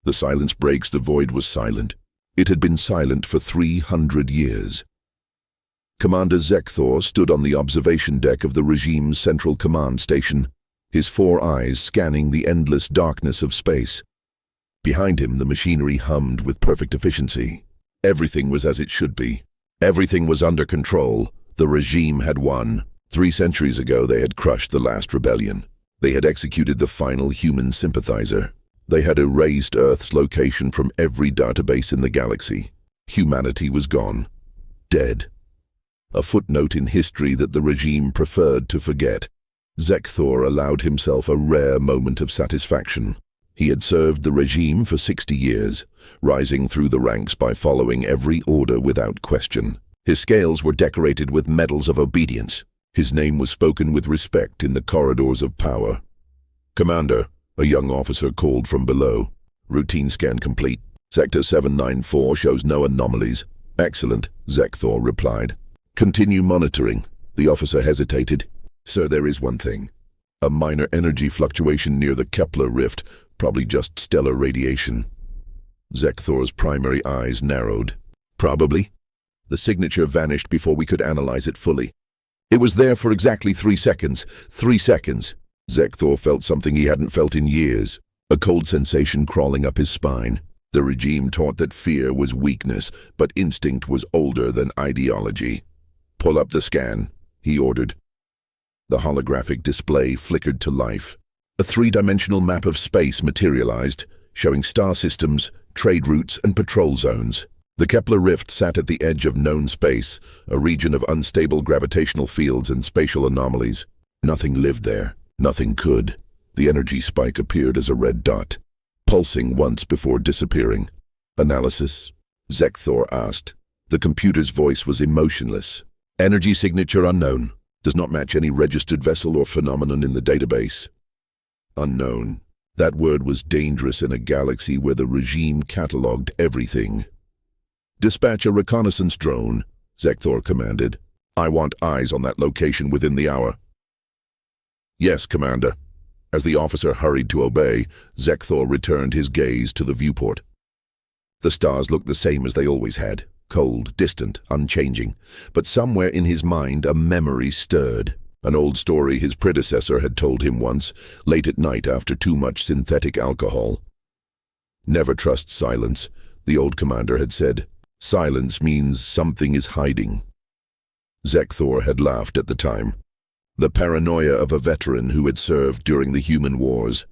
The silence breaks, the void was silent. It had been silent for 300 years. Commander Zekthor stood on the observation deck of the regime's central command station, his 4 eyes scanning the endless darkness of space. Behind him, the machinery hummed with perfect efficiency. Everything was as it should be. Everything was under control. The regime had won. 3 centuries ago, they had crushed the last rebellion. They had executed the final human sympathizer. They had erased Earth's location from every database in the galaxy. Humanity was gone. Dead. A footnote in history that the regime preferred to forget. Zekthor allowed himself a rare moment of satisfaction. He had served the regime for 60 years, rising through the ranks by following every order without question. His scales were decorated with medals of obedience. His name was spoken with respect in the corridors of power. "Commander," a young officer called from below. "Routine scan complete. Sector 794 shows no anomalies." "Excellent," Zekthor replied. "Continue monitoring." The officer hesitated. "Sir, there is one thing. A minor energy fluctuation near the Kepler rift, probably just stellar radiation." Zekthor's primary eyes narrowed. "Probably." The signature vanished before we could analyze it fully. "It was there for exactly 3 seconds. 3 seconds. Zekthor felt something he hadn't felt in years. A cold sensation crawling up his spine. The regime taught that fear was weakness, but instinct was older than ideology. "Pull up the scan," he ordered. The holographic display flickered to life. A 3-dimensional map of space materialized, showing star systems, trade routes, and patrol zones. The Kepler rift sat at the edge of known space, a region of unstable gravitational fields and spatial anomalies. Nothing lived there. Nothing could. The energy spike appeared as a red dot, pulsing once before disappearing. "Analysis?" Zekthor asked. The computer's voice was emotionless. "Energy signature unknown. Does not match any registered vessel or phenomenon in the database." Unknown. That word was dangerous in a galaxy where the regime catalogued everything. "Dispatch a reconnaissance drone," Zekthor commanded. "I want eyes on that location within the hour." "Yes, Commander." As the officer hurried to obey, Zekthor returned his gaze to the viewport. The stars looked the same as they always had, cold, distant, unchanging. But somewhere in his mind a memory stirred. An old story his predecessor had told him once, late at night after too much synthetic alcohol. "Never trust silence," the old commander had said. "Silence means something is hiding." Zekthor had laughed at the time. The paranoia of a veteran who had served during the human wars.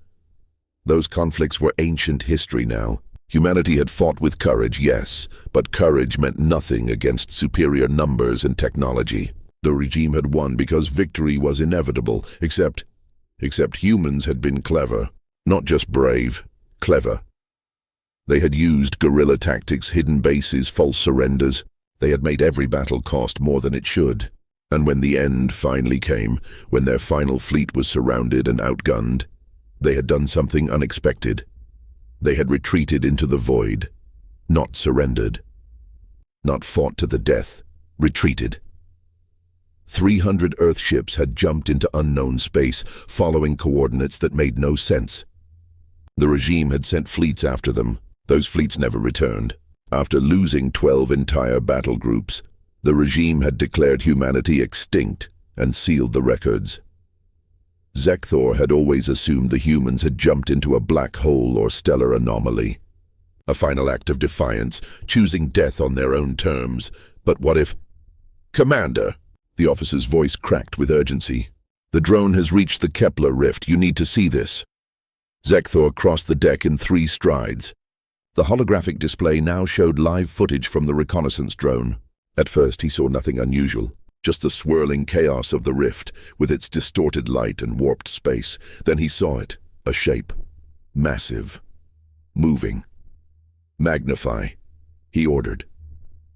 Those conflicts were ancient history now. Humanity had fought with courage, yes, but courage meant nothing against superior numbers and technology. The regime had won because victory was inevitable, except humans had been clever. Not just brave, clever. They had used guerrilla tactics, hidden bases, false surrenders. They had made every battle cost more than it should. And when the end finally came, when their final fleet was surrounded and outgunned, they had done something unexpected. They had retreated into the void, not surrendered, not fought to the death, retreated. 300 Earth ships had jumped into unknown space, following coordinates that made no sense. The regime had sent fleets after them. Those fleets never returned. After losing 12 entire battle groups, the regime had declared humanity extinct and sealed the records. Zekthor had always assumed the humans had jumped into a black hole or stellar anomaly. A final act of defiance, choosing death on their own terms. But what if... "Commander!" The officer's voice cracked with urgency. "The drone has reached the Kepler rift. You need to see this." Zekthor crossed the deck in 3 strides. The holographic display now showed live footage from the reconnaissance drone. At first he saw nothing unusual, just the swirling chaos of the rift, with its distorted light and warped space. Then he saw it, a shape. Massive. Moving. "Magnify," he ordered.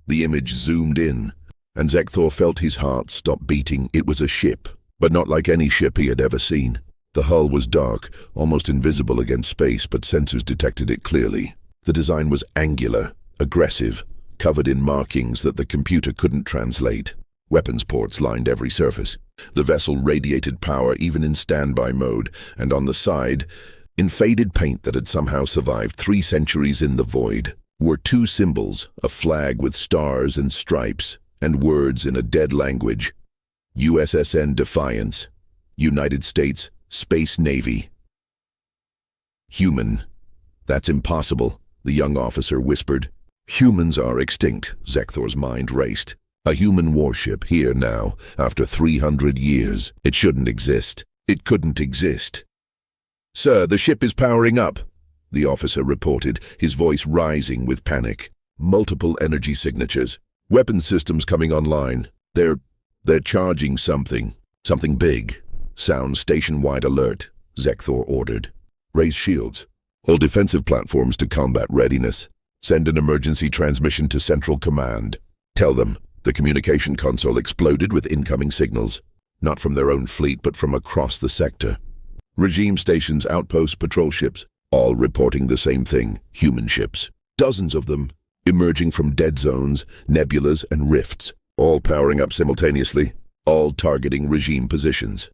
The image zoomed in, and Zekthor felt his heart stop beating. It was a ship, but not like any ship he had ever seen. The hull was dark, almost invisible against space, but sensors detected it clearly. The design was angular, aggressive, covered in markings that the computer couldn't translate. Weapons ports lined every surface. The vessel radiated power even in standby mode, and on the side, In faded paint that had somehow survived 3 centuries in the void were 2 symbols, a flag with stars and stripes, and words in a dead language. USSN Defiance, United States Space Navy. Human. That's impossible, the young officer whispered. Humans are extinct, Zekthor's mind raced. A human warship here now, after 300 years. It shouldn't exist. It couldn't exist. Sir, the ship is powering up, the officer reported, his voice rising with panic. Multiple energy signatures. Weapon systems coming online. They're charging something. Something big. Sound station-wide alert, Zekthor ordered. Raise shields. All defensive platforms to combat readiness. Send an emergency transmission to Central Command. Tell them the communication console exploded with incoming signals. Not from their own fleet, but from across the sector. Regime stations, outposts, patrol ships, all reporting the same thing, human ships. Dozens of them, emerging from dead zones, nebulas, and rifts, all powering up simultaneously, all targeting regime positions.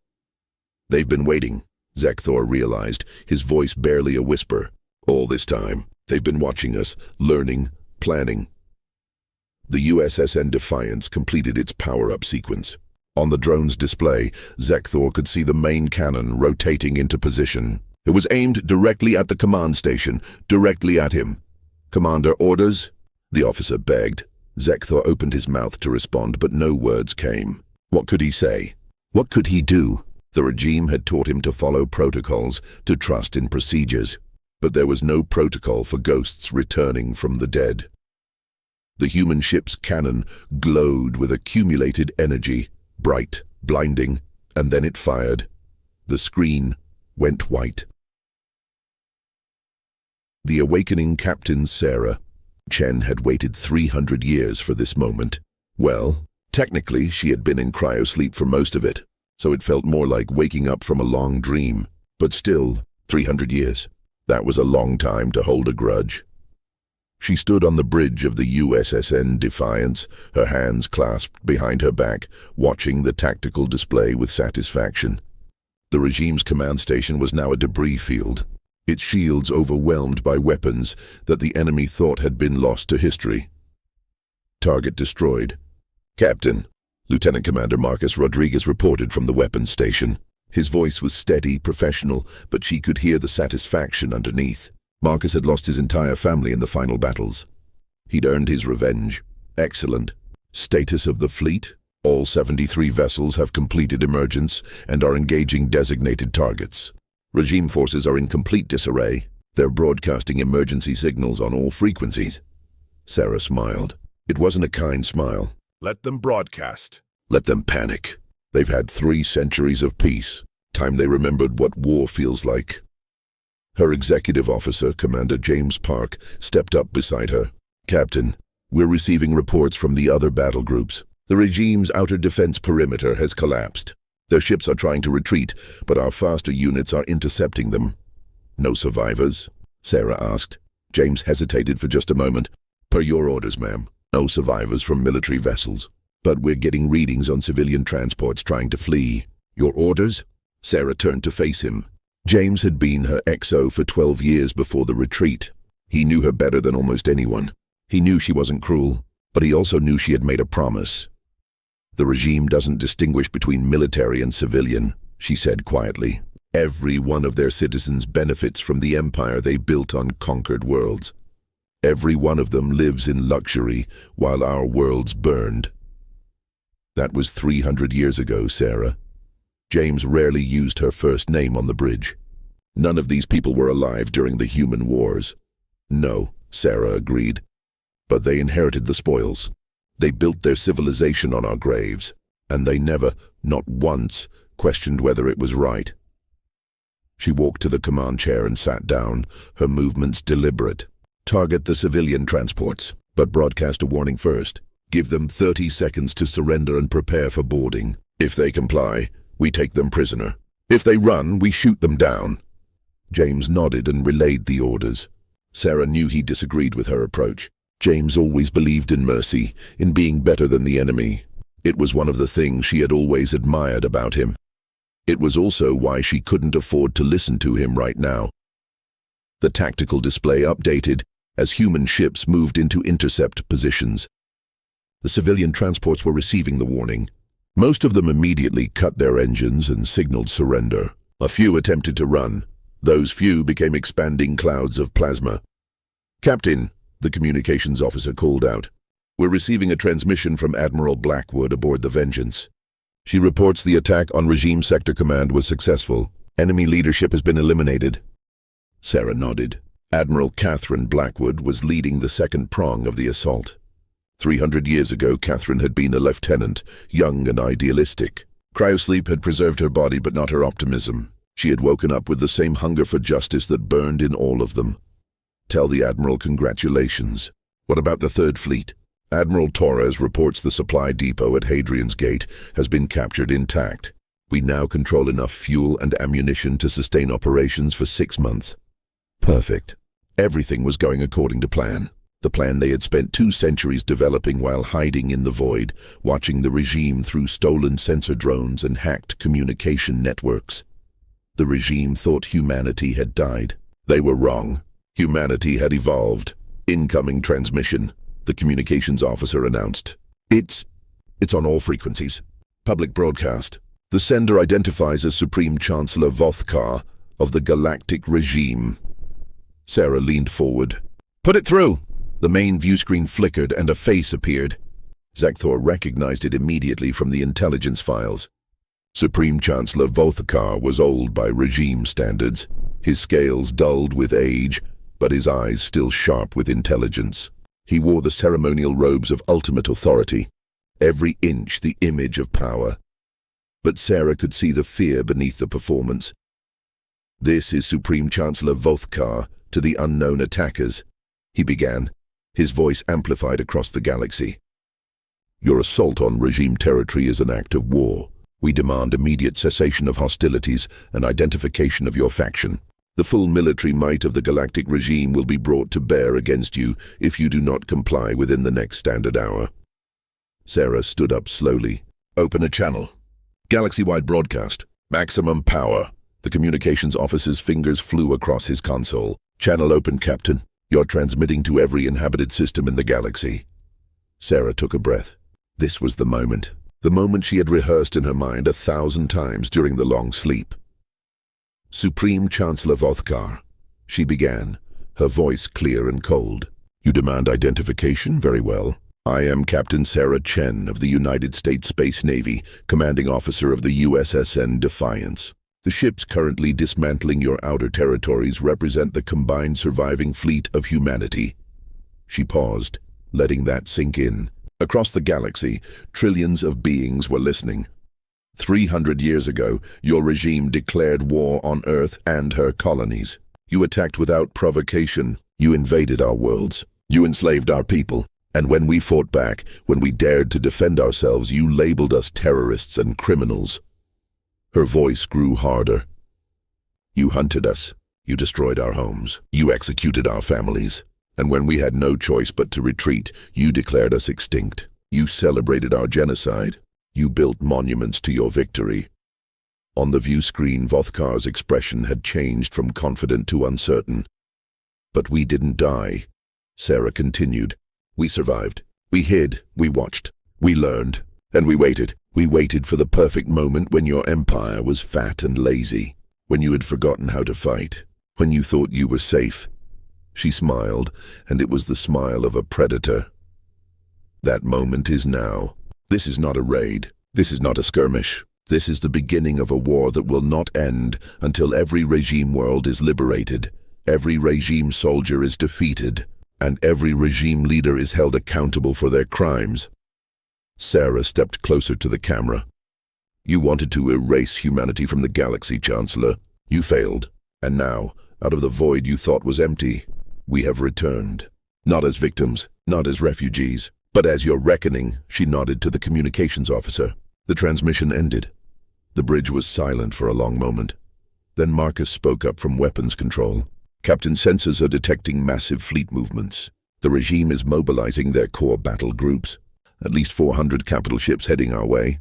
They've been waiting, Zekthor realized, his voice barely a whisper. All this time, they've been watching us, learning, planning. The USSN Defiance completed its power-up sequence. On the drone's display, Zekthor could see the main cannon rotating into position. It was aimed directly at the command station, directly at him. Commander, orders? The officer begged. Zekthor opened his mouth to respond, but no words came. What could he say? What could he do? The regime had taught him to follow protocols, to trust in procedures. But there was no protocol for ghosts returning from the dead. The human ship's cannon glowed with accumulated energy, bright, blinding, and then it fired. The screen went white. The awakening Captain Sarah. Chen had waited 300 years for this moment. Well, technically she had been in cryosleep for most of it, so it felt more like waking up from a long dream. But still, 300 years. That was a long time to hold a grudge. She stood on the bridge of the USSN Defiance, her hands clasped behind her back, watching the tactical display with satisfaction. The regime's command station was now a debris field, its shields overwhelmed by weapons that the enemy thought had been lost to history. Target destroyed. Captain, Lieutenant Commander Marcus Rodriguez reported from the weapons station. His voice was steady, professional, but she could hear the satisfaction underneath. Marcus had lost his entire family in the final battles. He'd earned his revenge. Excellent. Status of the fleet? All 73 vessels have completed emergence and are engaging designated targets. Regime forces are in complete disarray. They're broadcasting emergency signals on all frequencies. Sarah smiled. It wasn't a kind smile. Let them broadcast. Let them panic. They've had 3 centuries of peace. Time they remembered what war feels like. Her executive officer, Commander James Park, stepped up beside her. Captain, we're receiving reports from the other battle groups. The regime's outer defense perimeter has collapsed. Their ships are trying to retreat, but our faster units are intercepting them. No survivors? Sarah asked. James hesitated for just a moment. Per your orders, ma'am. No survivors from military vessels. But we're getting readings on civilian transports trying to flee. Your orders? Sarah turned to face him. James had been her XO for 12 years before the retreat. He knew her better than almost anyone. He knew she wasn't cruel, but he also knew she had made a promise. The regime doesn't distinguish between military and civilian, she said quietly. Every one of their citizens benefits from the empire they built on conquered worlds. Every one of them lives in luxury while our worlds burned. That was 300 years ago, Sarah. James rarely used her first name on the bridge. None of these people were alive during the human wars. No, Sarah agreed. But they inherited the spoils. They built their civilization on our graves, and they never, not once, questioned whether it was right. She walked to the command chair and sat down, her movements deliberate. Target the civilian transports, but broadcast a warning first. Give them 30 seconds to surrender and prepare for boarding. If they comply, we take them prisoner. If they run, we shoot them down. James nodded and relayed the orders. Sarah knew he disagreed with her approach. James always believed in mercy, in being better than the enemy. It was one of the things she had always admired about him. It was also why she couldn't afford to listen to him right now. The tactical display updated as human ships moved into intercept positions. The civilian transports were receiving the warning. Most of them immediately cut their engines and signaled surrender. A few attempted to run. Those few became expanding clouds of plasma. "Captain," the communications officer called out. "We're receiving a transmission from Admiral Blackwood aboard the Vengeance. She reports the attack on Regime Sector Command was successful. Enemy leadership has been eliminated." Sarah nodded. Admiral Catherine Blackwood was leading the second prong of the assault. 300 years ago, Catherine had been a lieutenant, young and idealistic. Cryosleep had preserved her body but not her optimism. She had woken up with the same hunger for justice that burned in all of them. "Tell the Admiral congratulations." "What about the Third Fleet?" "Admiral Torres reports the supply depot at Hadrian's Gate has been captured intact. We now control enough fuel and ammunition to sustain operations for 6 months." Perfect. Everything was going according to plan. The plan they had spent 2 centuries developing while hiding in the void, watching the regime through stolen sensor drones and hacked communication networks. The regime thought humanity had died. They were wrong. Humanity had evolved. "Incoming transmission," the communications officer announced. It's on all frequencies. Public broadcast. The sender identifies as Supreme Chancellor Vothkar of the Galactic regime. Sarah leaned forward. "Put it through!" The main view screen flickered and a face appeared. Zekthor recognized it immediately from the intelligence files. Supreme Chancellor Vothkar was old by regime standards, his scales dulled with age, but his eyes still sharp with intelligence. He wore the ceremonial robes of ultimate authority, every inch the image of power. But Sarah could see the fear beneath the performance. "This is Supreme Chancellor Vothkar to the unknown attackers," he began, his voice amplified across the galaxy. "Your assault on regime territory is an act of war. We demand immediate cessation of hostilities and identification of your faction. The full military might of the Galactic regime will be brought to bear against you if you do not comply within the next standard hour." Sarah stood up slowly. "Open a channel. Galaxy-wide broadcast. Maximum power." The communications officer's fingers flew across his console. "Channel open, Captain. You're transmitting to every inhabited system in the galaxy." Sarah took a breath. This was the moment she had rehearsed in her mind 1,000 times during the long sleep. "Supreme Chancellor Vothkar," she began, her voice clear and cold. "You demand identification? Very well. I am Captain Sarah Chen of the United States Space Navy, commanding officer of the USSN Defiance. The ships currently dismantling your outer territories represent the combined surviving fleet of humanity." She paused, letting that sink in. Across the galaxy, trillions of beings were listening. 300 years ago, your regime declared war on Earth and her colonies. You attacked without provocation. You invaded our worlds. You enslaved our people. And when we fought back, when we dared to defend ourselves, you labeled us terrorists and criminals. Her voice grew harder. You hunted us. You destroyed our homes. You executed our families. And when we had no choice but to retreat, you declared us extinct. You celebrated our genocide. You built monuments to your victory. On the view screen, Vothkar's expression had changed from confident to uncertain. "But we didn't die," Sarah continued. "We survived. We hid. We watched. We learned. And we waited. We waited for the perfect moment when your empire was fat and lazy, when you had forgotten how to fight, when you thought you were safe." She smiled, and it was the smile of a predator. "That moment is now. This is not a raid. This is not a skirmish. This is the beginning of a war that will not end until every regime world is liberated, every regime soldier is defeated, and every regime leader is held accountable for their crimes." Sarah stepped closer to the camera. "You wanted to erase humanity from the galaxy, Chancellor. You failed. And now, out of the void you thought was empty, we have returned. Not as victims, not as refugees, but as your reckoning." She nodded to the communications officer. The transmission ended. The bridge was silent for a long moment. Then Marcus spoke up from weapons control. "Captain, sensors are detecting massive fleet movements. The regime is mobilizing their core battle groups. At least 400 capital ships heading our way."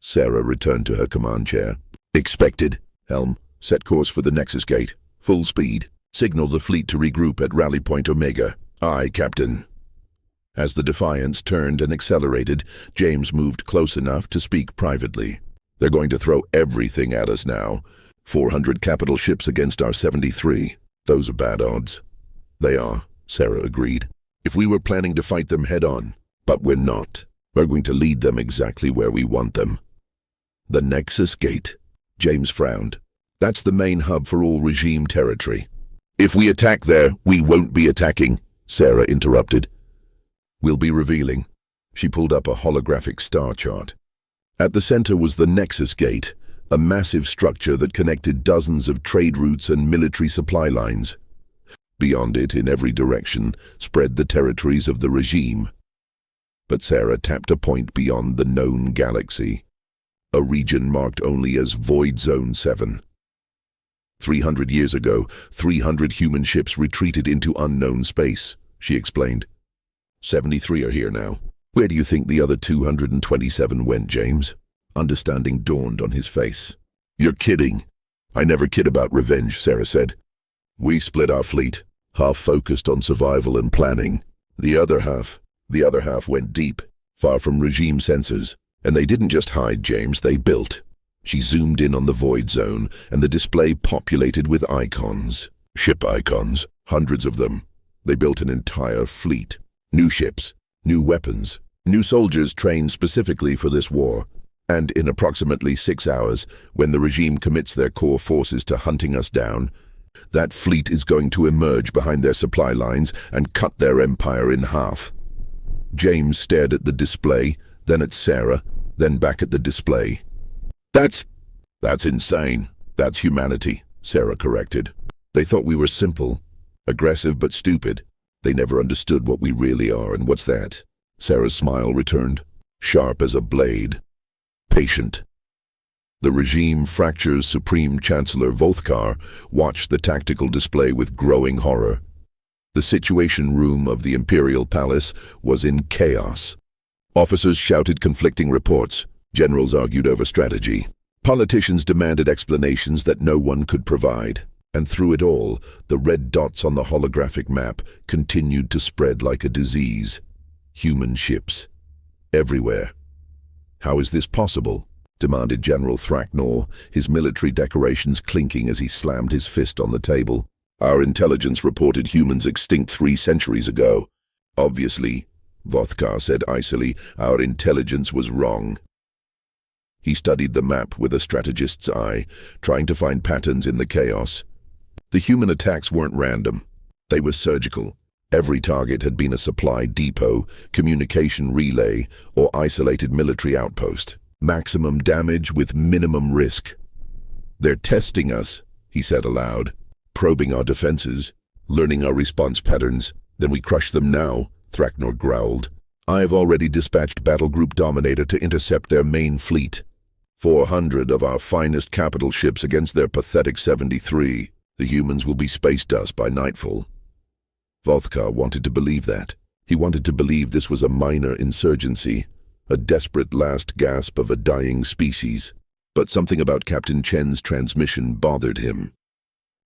Sarah returned to her command chair. "Expected. Helm, set course for the Nexus Gate. Full speed." Signal the fleet to regroup at Rally Point Omega. Aye, Captain. As the Defiance turned and accelerated, James moved close enough to speak privately. They're going to throw everything at us now. 400 capital ships against our 73. Those are bad odds. They are, Sarah agreed. If we were planning to fight them head-on, but we're not. We're going to lead them exactly where we want them. The Nexus Gate. James frowned. That's the main hub for all regime territory. If we attack there, we won't be attacking, Sarah interrupted. We'll be revealing. She pulled up a holographic star chart. At the center was the Nexus Gate, a massive structure that connected dozens of trade routes and military supply lines. Beyond it, in every direction, spread the territories of the regime. But Sarah tapped a point beyond the known galaxy, a region marked only as Void Zone 7. 300 years ago, 300 human ships retreated into unknown space, she explained. 73 are here now. Where do you think the other 227 went, James? Understanding dawned on his face. You're kidding. I never kid about revenge, Sarah said. We split our fleet, half focused on survival and planning. The other half went deep, far from regime sensors. And they didn't just hide, James, they built. She zoomed in on the Void Zone, and the display populated with icons. Ship icons, hundreds of them. They built an entire fleet. New ships, new weapons, new soldiers trained specifically for this war. And in approximately 6 hours, when the regime commits their core forces to hunting us down, that fleet is going to emerge behind their supply lines and cut their empire in half. James stared at the display, then at Sarah, then back at the display. That's insane. That's humanity, Sarah corrected. They thought we were simple, aggressive but stupid. They never understood what we really are, and what's that? Sarah's smile returned, sharp as a blade. Patient. The regime fracture's Supreme Chancellor Volthkar watched the tactical display with growing horror. The Situation Room of the Imperial Palace was in chaos. Officers shouted conflicting reports. Generals argued over strategy. Politicians demanded explanations that no one could provide. And through it all, the red dots on the holographic map continued to spread like a disease. Human ships. Everywhere. How is this possible? Demanded General Thraknor, his military decorations clinking as he slammed his fist on the table. Our intelligence reported humans extinct 3 centuries ago. Obviously, Volthkar said icily, our intelligence was wrong. He studied the map with a strategist's eye, trying to find patterns in the chaos. The human attacks weren't random. They were surgical. Every target had been a supply depot, communication relay, or isolated military outpost. Maximum damage with minimum risk. They're testing us, he said aloud, probing our defenses, learning our response patterns. Then we crush them now, Thraknor growled. I've already dispatched Battle Group Dominator to intercept their main fleet. 400 of our finest capital ships against their pathetic 73. The humans will be space dust by nightfall. Volthkar wanted to believe that. He wanted to believe this was a minor insurgency, a desperate last gasp of a dying species. But something about Captain Chen's transmission bothered him.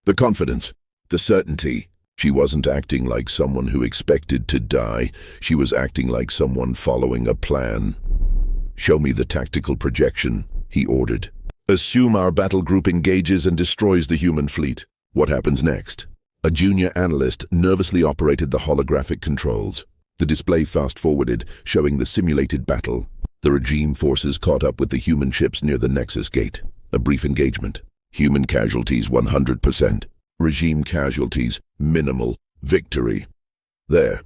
The confidence, the certainty. She wasn't acting like someone who expected to die. She was acting like someone following a plan. Show me the tactical projection, he ordered. Assume our battle group engages and destroys the human fleet. What happens next? A junior analyst nervously operated the holographic controls. The display fast-forwarded, showing the simulated battle. The regime forces caught up with the human ships near the Nexus Gate. A brief engagement. Human casualties 100%. Regime casualties minimal. Victory. There,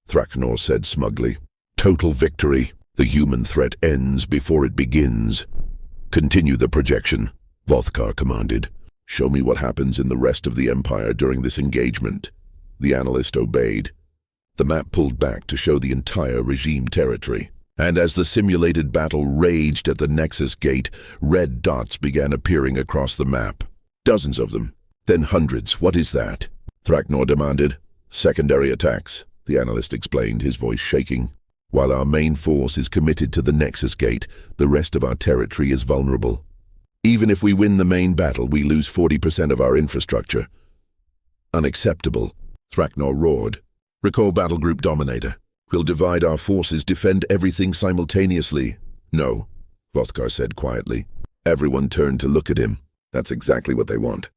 Thraknor said smugly. Total victory. The human threat ends before it begins. Continue the projection, Volthkar commanded. Show me what happens in the rest of the Empire during this engagement. The analyst obeyed. The map pulled back to show the entire regime territory. And as the simulated battle raged at the Nexus Gate, red dots began appearing across the map. Dozens of them, then hundreds. What is that? Thraknor demanded. Secondary attacks, the analyst explained, his voice shaking. While our main force is committed to the Nexus Gate, the rest of our territory is vulnerable. Even if we win the main battle, we lose 40% of our infrastructure. Unacceptable, Thraknor roared. Recall battle group dominator. We'll divide our forces, defend everything simultaneously. No, Vothkar said quietly. Everyone turned to look at him. That's exactly what they want.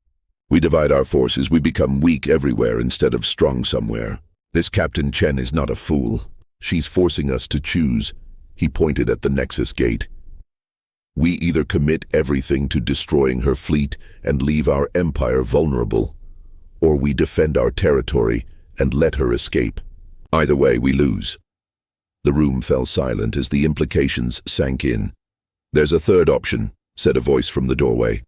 We divide our forces, we become weak everywhere instead of strong somewhere. This Captain Chen is not a fool. She's forcing us to choose. He pointed at the Nexus gate. We either commit everything to destroying her fleet and leave our empire vulnerable, or we defend our territory and let her escape. Either way, we lose. The room fell silent as the implications sank in. There's a third option, said a voice from the doorway.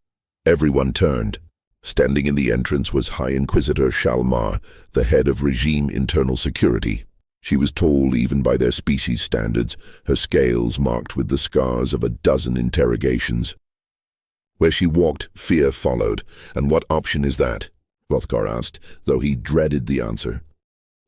Everyone turned. Standing in the entrance was High Inquisitor Shalmar, the head of Regime Internal Security. She was tall even by their species standards, her scales marked with the scars of a dozen interrogations. Where she walked, fear followed. And what option is that? Vothkar asked, though he dreaded the answer.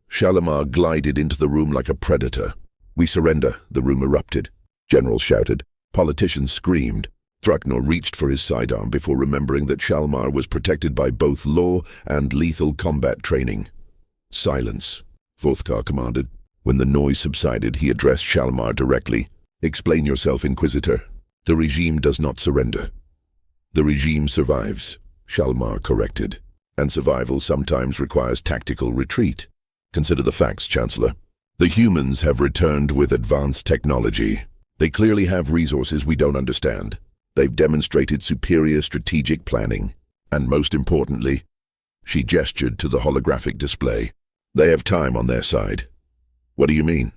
Shalmar glided into the room like a predator. We surrender, the room erupted. Generals shouted. Politicians screamed. Thraknor reached for his sidearm before remembering that Shalmar was protected by both law and lethal combat training. Silence, Vothkar commanded. When the noise subsided, he addressed Shalmar directly. Explain yourself, Inquisitor. The regime does not surrender. The regime survives, Shalmar corrected. And survival sometimes requires tactical retreat. Consider the facts, Chancellor. The humans have returned with advanced technology. They clearly have resources we don't understand. They've demonstrated superior strategic planning. And most importantly, she gestured to the holographic display. They have time on their side. What do you mean?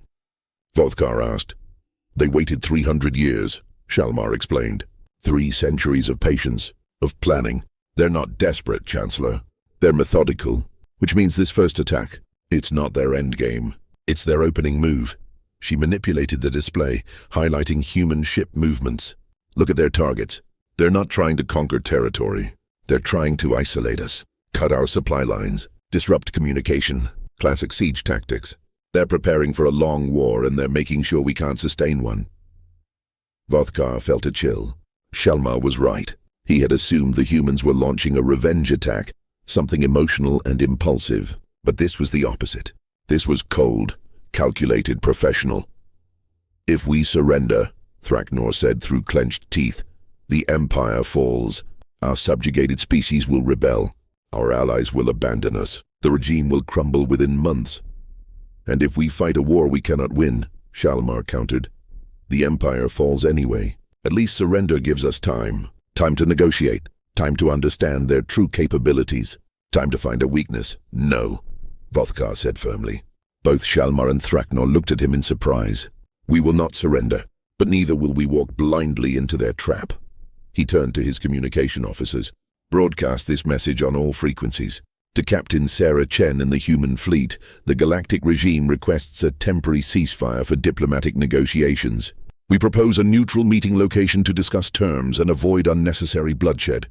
Vothkar asked. They waited 300 years, Shalmar explained. 3 centuries of patience, of planning. They're not desperate, Chancellor. They're methodical, which means this first attack, it's not their endgame. It's their opening move. She manipulated the display, highlighting human ship movements. Look at their targets. They're not trying to conquer territory. They're trying to isolate us, cut our supply lines, disrupt communication. Classic siege tactics. They're preparing for a long war and they're making sure we can't sustain one. Vothkar felt a chill. Shalmar was right. He had assumed the humans were launching a revenge attack, something emotional and impulsive. But this was the opposite. This was cold, calculated, professional. If we surrender, Thraknor said through clenched teeth, the Empire falls. Our subjugated species will rebel. Our allies will abandon us. The regime will crumble within months. And if we fight a war we cannot win, Shalmar countered, the Empire falls anyway. At least surrender gives us time. Time to negotiate. Time to understand their true capabilities. Time to find a weakness. No, Vothkar said firmly. Both Shalmar and Thraknor looked at him in surprise. We will not surrender, but neither will we walk blindly into their trap. He turned to his communication officers. Broadcast this message on all frequencies. To Captain Sarah Chen in the human fleet, the Galactic regime requests a temporary ceasefire for diplomatic negotiations. We propose a neutral meeting location to discuss terms and avoid unnecessary bloodshed.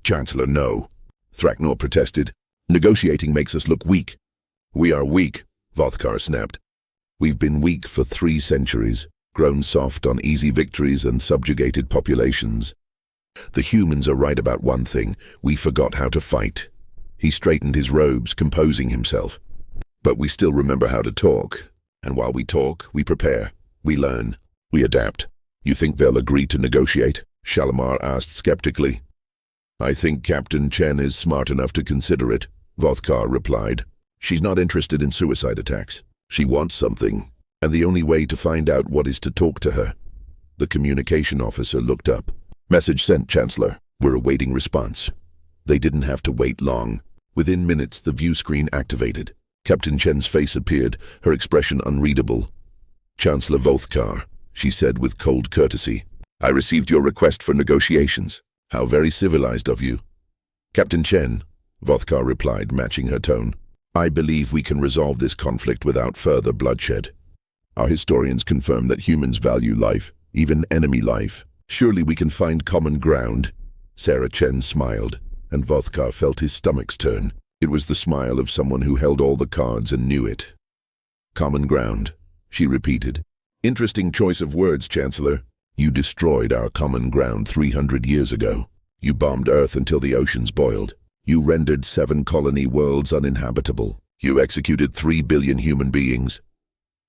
Chancellor, no, Thraknor protested. Negotiating makes us look weak. We are weak, Vothkar snapped. We've been weak for 3 centuries, grown soft on easy victories and subjugated populations. The humans are right about one thing. We forgot how to fight. He straightened his robes, composing himself. But we still remember how to talk. And while we talk, we prepare. We learn. We adapt. You think they'll agree to negotiate? Shalmar asked skeptically. I think Captain Chen is smart enough to consider it, Vothkar replied. She's not interested in suicide attacks. She wants something, and the only way to find out what is to talk to her. The communication officer looked up. Message sent, Chancellor. We're awaiting response. They didn't have to wait long. Within minutes, the view screen activated. Captain Chen's face appeared, her expression unreadable. Chancellor Vothkar, she said with cold courtesy. I received your request for negotiations. How very civilized of you. Captain Chen, Vothkar replied, matching her tone. I believe we can resolve this conflict without further bloodshed. Our historians confirm that humans value life, even enemy life. Surely we can find common ground. Sarah Chen smiled, and Vothkar felt his stomach's turn. It was the smile of someone who held all the cards and knew it. Common ground, she repeated. Interesting choice of words, Chancellor. You destroyed our common ground 300 years ago. You bombed Earth until the oceans boiled. You rendered 7 colony worlds uninhabitable. You executed 3 billion human beings.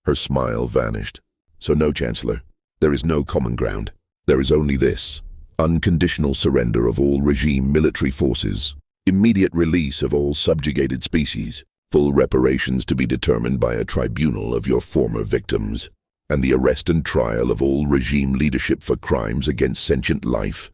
Her smile vanished. So no, Chancellor. There is no common ground. There is only this: unconditional surrender of all regime military forces, immediate release of all subjugated species, full reparations to be determined by a tribunal of your former victims, and the arrest and trial of all regime leadership for crimes against sentient life.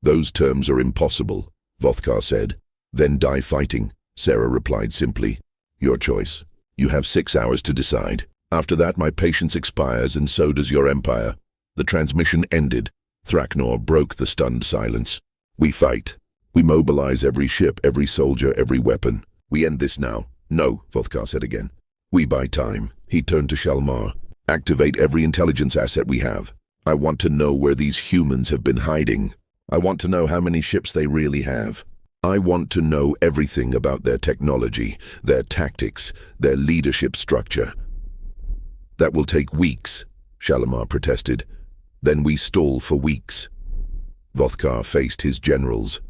Those terms are impossible, Vothkar said. Then die fighting, Sarah replied simply. Your choice. You have 6 hours to decide. After that, my patience expires, and so does your empire. The transmission ended. Thraknor broke the stunned silence. We fight. We mobilize every ship, every soldier, every weapon. We end this now. No, Vothkar said again. We buy time. He turned to Shalmar. Activate every intelligence asset we have. I want to know where these humans have been hiding. I want to know how many ships they really have. I want to know everything about their technology, their tactics, their leadership structure. That will take weeks, Shalimar protested. Then we stall for weeks. Vothkar faced his generals.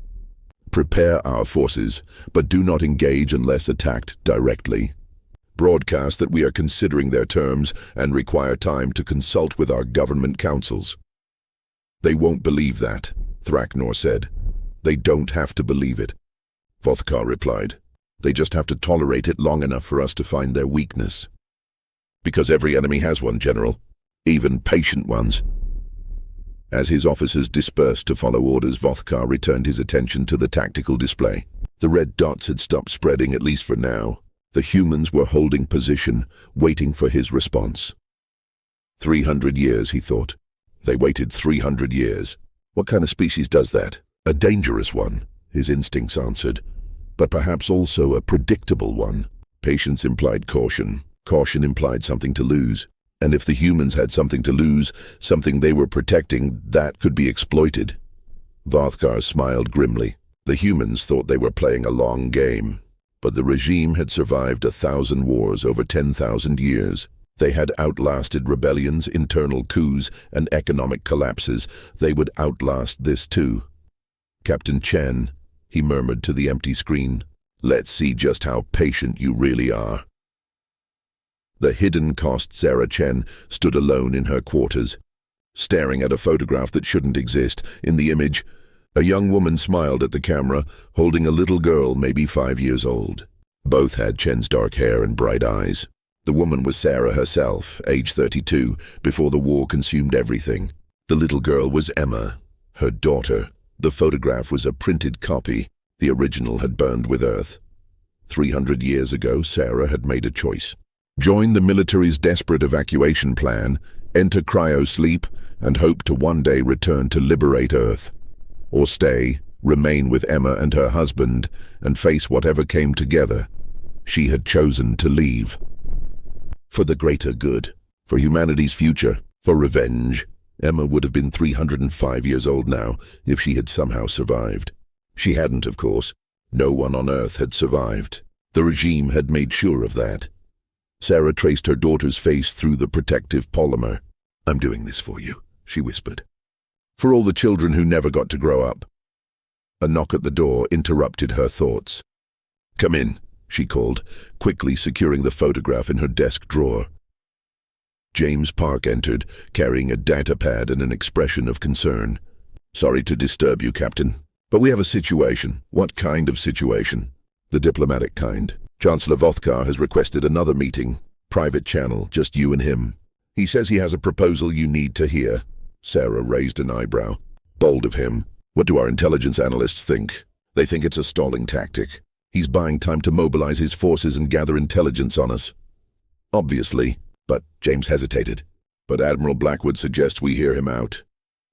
Prepare our forces, but do not engage unless attacked directly. Broadcast that we are considering their terms and require time to consult with our government councils. They won't believe that, Thraknor said. They don't have to believe it, Vothkar replied. They just have to tolerate it long enough for us to find their weakness. Because every enemy has one, General, even patient ones. As his officers dispersed to follow orders, Vothkar returned his attention to the tactical display. The red dots had stopped spreading, at least for now. The humans were holding position, waiting for his response. 300 years, he thought. They waited 300 years. What kind of species does that? A dangerous one, his instincts answered, but perhaps also a predictable one. Patience implied caution. Caution implied something to lose. And if the humans had something to lose, something they were protecting, that could be exploited. Vothkar smiled grimly. The humans thought they were playing a long game. But the regime had survived 1,000 wars over 10,000 years. They had outlasted rebellions, internal coups, and economic collapses. They would outlast this too. Captain Chen, he murmured to the empty screen. Let's see just how patient you really are. The hidden cost Sarah Chen stood alone in her quarters, staring at a photograph that shouldn't exist. In the image, a young woman smiled at the camera, holding a little girl, maybe 5 years old. Both had Chen's dark hair and bright eyes. The woman was Sarah herself, age 32, before the war consumed everything. The little girl was Emma, her daughter. The photograph was a printed copy. The original had burned with earth. 300 years ago, Sarah had made a choice. Join the military's desperate evacuation plan, enter cryosleep, and hope to one day return to liberate Earth. Or stay, remain with Emma and her husband, and face whatever came together. She had chosen to leave. For the greater good, for humanity's future, for revenge. Emma would have been 305 years old now if she had somehow survived. She hadn't, of course. No one on Earth had survived. The regime had made sure of that. Sarah traced her daughter's face through the protective polymer. I'm doing this for you, she whispered. For all the children who never got to grow up. A knock at the door interrupted her thoughts. Come in, she called, quickly securing the photograph in her desk drawer. James Park entered, carrying a datapad and an expression of concern. Sorry to disturb you, Captain, but we have a situation. What kind of situation? The diplomatic kind. Chancellor Vothkar has requested another meeting. Private channel, just you and him. He says he has a proposal you need to hear. Sarah raised an eyebrow. Bold of him. What do our intelligence analysts think? They think it's a stalling tactic. He's buying time to mobilize his forces and gather intelligence on us. Obviously, but James hesitated. But Admiral Blackwood suggests we hear him out.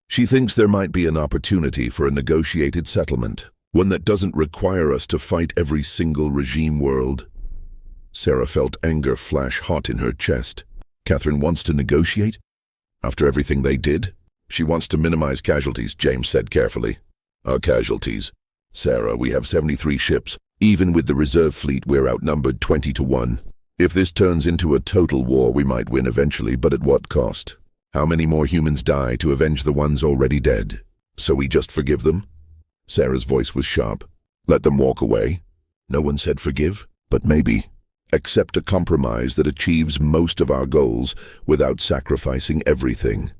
She thinks there might be an opportunity for a negotiated settlement. One that doesn't require us to fight every single regime world. Sarah felt anger flash hot in her chest. Catherine wants to negotiate? After everything they did? She wants to minimize casualties, James said carefully. Our casualties? Sarah, we have 73 ships. Even with the reserve fleet, we're outnumbered 20-1. If this turns into a total war, we might win eventually, but at what cost? How many more humans die to avenge the ones already dead? So we just forgive them? Sarah's voice was sharp. Let them walk away. No one said forgive, but maybe accept a compromise that achieves most of our goals without sacrificing everything.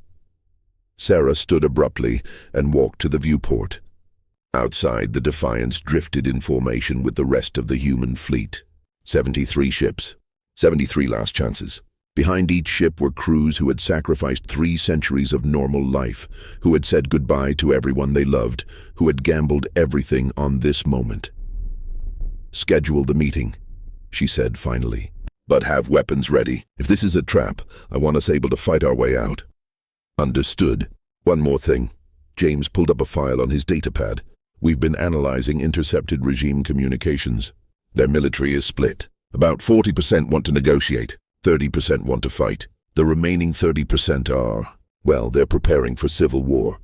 Sarah stood abruptly and walked to the viewport. Outside, the Defiance drifted in formation with the rest of the human fleet. 73 ships, 73 last chances. Behind each ship were crews who had sacrificed 3 centuries of normal life, who had said goodbye to everyone they loved, who had gambled everything on this moment. "Schedule the meeting," she said finally. "But have weapons ready. If this is a trap, I want us able to fight our way out." "Understood. One more thing." James pulled up a file on his datapad. "We've been analyzing intercepted regime communications. Their military is split. About 40% want to negotiate, 30% want to fight. The remaining 30% are, well, they're preparing for civil war."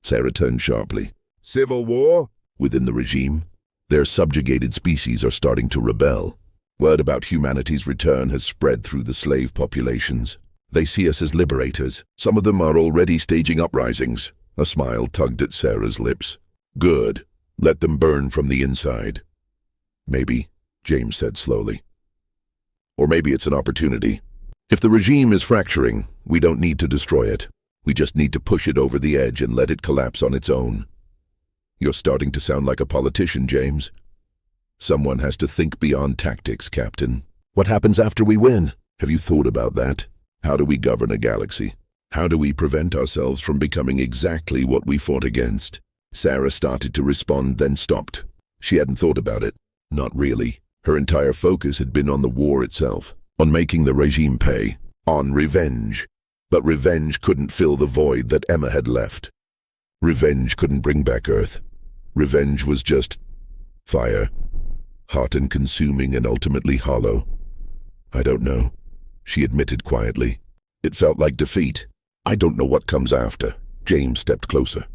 Sarah turned sharply. "Civil war? Within the regime? Their subjugated species are starting to rebel. Word about humanity's return has spread through the slave populations. They see us as liberators. Some of them are already staging uprisings." A smile tugged at Sarah's lips. "Good. Let them burn from the inside." "Maybe," James said slowly. "Or maybe it's an opportunity. If the regime is fracturing, we don't need to destroy it. We just need to push it over the edge and let it collapse on its own." "You're starting to sound like a politician, James." "Someone has to think beyond tactics, Captain. What happens after we win? Have you thought about that? How do we govern a galaxy? How do we prevent ourselves from becoming exactly what we fought against?" Sarah started to respond, then stopped. She hadn't thought about it. Not really. Her entire focus had been on the war itself, on making the regime pay, on revenge. But revenge couldn't fill the void that Emma had left. Revenge couldn't bring back Earth. Revenge was just fire, hot and consuming and ultimately hollow. "I don't know," she admitted quietly. "It felt like defeat. I don't know what comes after." James stepped closer.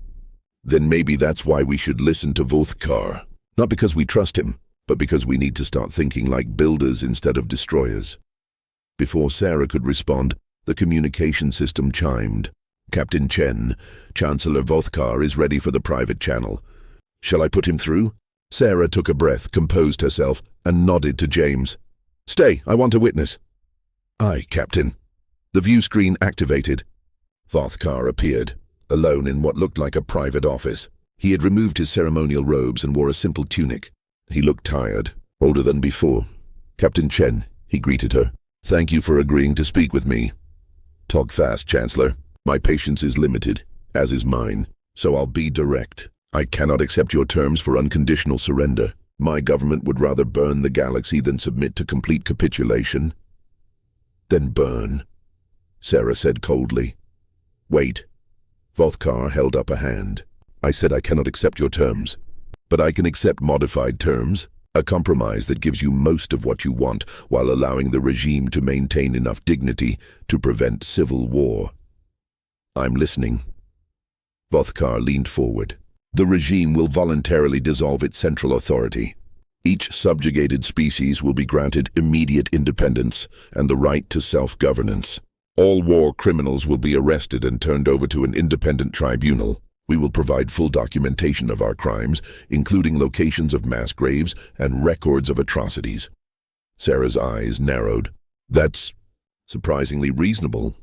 "Then maybe that's why we should listen to Vothkar. Not because we trust him, but because we need to start thinking like builders instead of destroyers." Before Sarah could respond, the communication system chimed. "Captain Chen, Chancellor Vothkar is ready for the private channel. Shall I put him through?" Sarah took a breath, composed herself, and nodded to James. "Stay, I want a witness." "Aye, Captain." The view screen activated. Vothkar appeared, alone in what looked like a private office. He had removed his ceremonial robes and wore a simple tunic. He looked tired, older than before. "Captain Chen," he greeted her. "Thank you for agreeing to speak with me." "Talk fast, Chancellor. My patience is limited, as is mine, so I'll be direct. I cannot accept your terms for unconditional surrender. My government would rather burn the galaxy than submit to complete capitulation." "Then burn," Sarah said coldly. "Wait." Vothkar held up a hand. "I said I cannot accept your terms, but I can accept modified terms, a compromise that gives you most of what you want while allowing the regime to maintain enough dignity to prevent civil war." "I'm listening." Vothkar leaned forward. "The regime will voluntarily dissolve its central authority. Each subjugated species will be granted immediate independence and the right to self-governance. All war criminals will be arrested and turned over to an independent tribunal. We will provide full documentation of our crimes, including locations of mass graves and records of atrocities." Sarah's eyes narrowed. "That's surprisingly reasonable."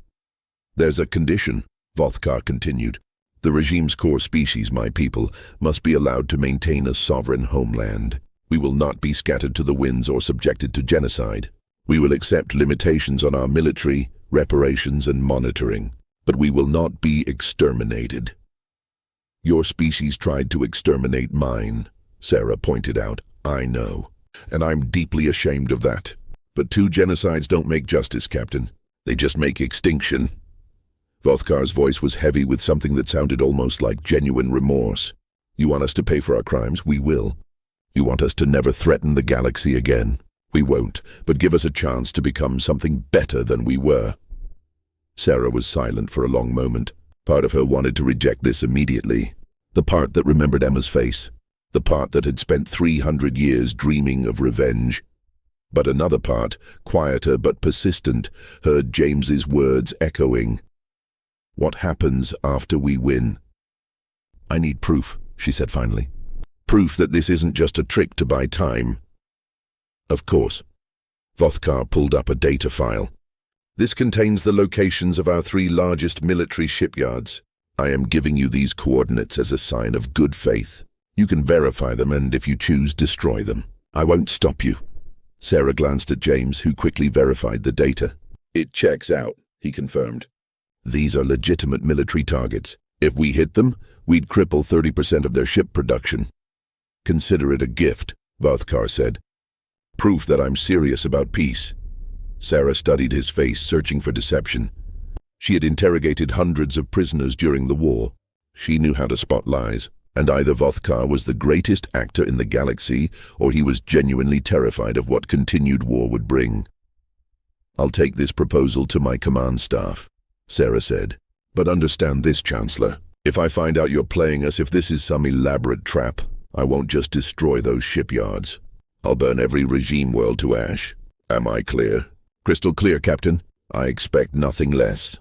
"There's a condition," Vothkar continued. "The regime's core species, my people, must be allowed to maintain a sovereign homeland. We will not be scattered to the winds or subjected to genocide. We will accept limitations on our military, reparations, and monitoring, but we will not be exterminated." "Your species tried to exterminate mine," Sarah pointed out. "I know, and I'm deeply ashamed of that. But 2 genocides don't make justice, Captain. They just make extinction." Vothkar's voice was heavy with something that sounded almost like genuine remorse. "You want us to pay for our crimes? We will. You want us to never threaten the galaxy again? We won't, but give us a chance to become something better than we were." Sarah was silent for a long moment. Part of her wanted to reject this immediately. The part that remembered Emma's face. The part that had spent 300 years dreaming of revenge. But another part, quieter but persistent, heard James's words echoing. "What happens after we win?" "I need proof," she said finally. Proof that this isn't just a trick to buy time. Of course. Vothkar pulled up a data file. This contains the locations of our 3 largest military shipyards. I am giving you these coordinates as a sign of good faith. You can verify them and, if you choose, destroy them. I won't stop you. Sarah glanced at James, who quickly verified the data. It checks out, he confirmed. These are legitimate military targets. If we hit them, we'd cripple 30% of their ship production. Consider it a gift, Vothkar said. Proof that I'm serious about peace. Sarah studied his face, searching for deception. She had interrogated hundreds of prisoners during the war. She knew how to spot lies, and either Vothkar was the greatest actor in the galaxy, or he was genuinely terrified of what continued war would bring. I'll take this proposal to my command staff, Sarah said. But understand this, Chancellor. If I find out you're playing us, if this is some elaborate trap, I won't just destroy those shipyards. I'll burn every regime world to ash. Am I clear? Crystal clear, Captain. I expect nothing less.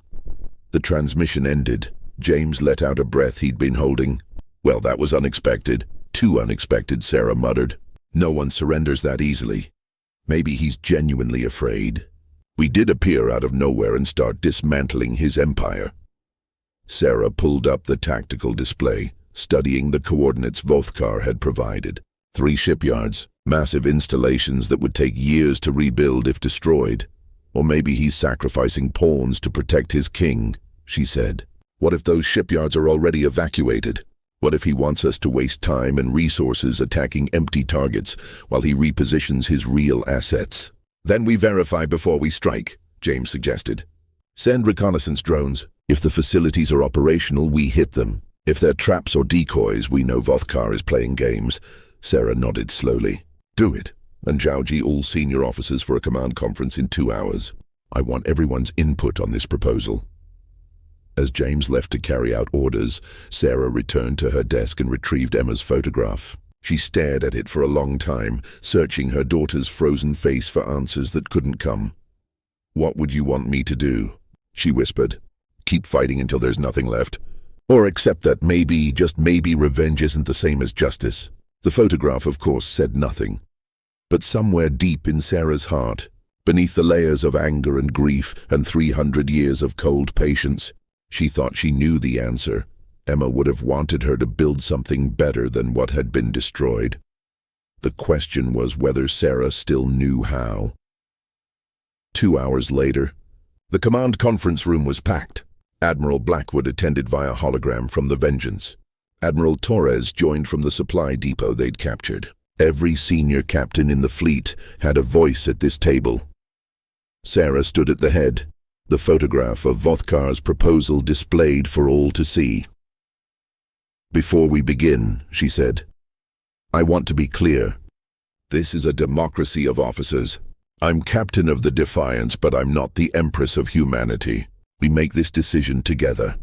The transmission ended. James let out a breath he'd been holding. Well, that was unexpected. Too unexpected, Sarah muttered. No one surrenders that easily. Maybe he's genuinely afraid. We did appear out of nowhere and start dismantling his empire. Sarah pulled up the tactical display, studying the coordinates Vothkar had provided. 3 shipyards, massive installations that would take years to rebuild if destroyed. Or maybe he's sacrificing pawns to protect his king, she said. What if those shipyards are already evacuated? What if he wants us to waste time and resources attacking empty targets while he repositions his real assets? Then we verify before we strike, James suggested. Send reconnaissance drones. If the facilities are operational, we hit them. If they're traps or decoys, we know Vothkar is playing games. Sarah nodded slowly. Do it, and Zhaoji all senior officers for a command conference in 2 hours. I want everyone's input on this proposal. As James left to carry out orders, Sarah returned to her desk and retrieved Emma's photograph. She stared at it for a long time, searching her daughter's frozen face for answers that couldn't come. What would you want me to do? She whispered. Keep fighting until there's nothing left. Or accept that maybe, just maybe, revenge isn't the same as justice. The photograph, of course, said nothing. But somewhere deep in Sarah's heart, beneath the layers of anger and grief and 300 years of cold patience, she thought she knew the answer. Emma would have wanted her to build something better than what had been destroyed. The question was whether Sarah still knew how. 2 hours later, the command conference room was packed. Admiral Blackwood attended via hologram from the Vengeance. Admiral Torres joined from the supply depot they'd captured. Every senior captain in the fleet had a voice at this table. Sarah stood at the head, the photograph of Vothkar's proposal displayed for all to see. Before we begin, she said, I want to be clear. This is a democracy of officers. I'm captain of the Defiance, but I'm not the Empress of humanity. We make this decision together.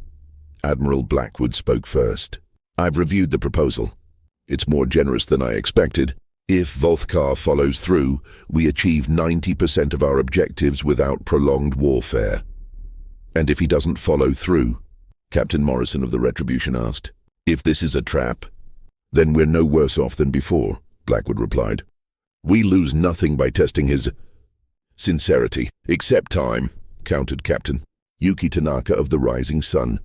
Admiral Blackwood spoke first. I've reviewed the proposal. It's more generous than I expected. If Vothkar follows through, we achieve 90% of our objectives without prolonged warfare. And if he doesn't follow through? Captain Morrison of the Retribution asked. If this is a trap, then we're no worse off than before, Blackwood replied. We lose nothing by testing his sincerity, except time, countered Captain Yuki Tanaka of the Rising Sun.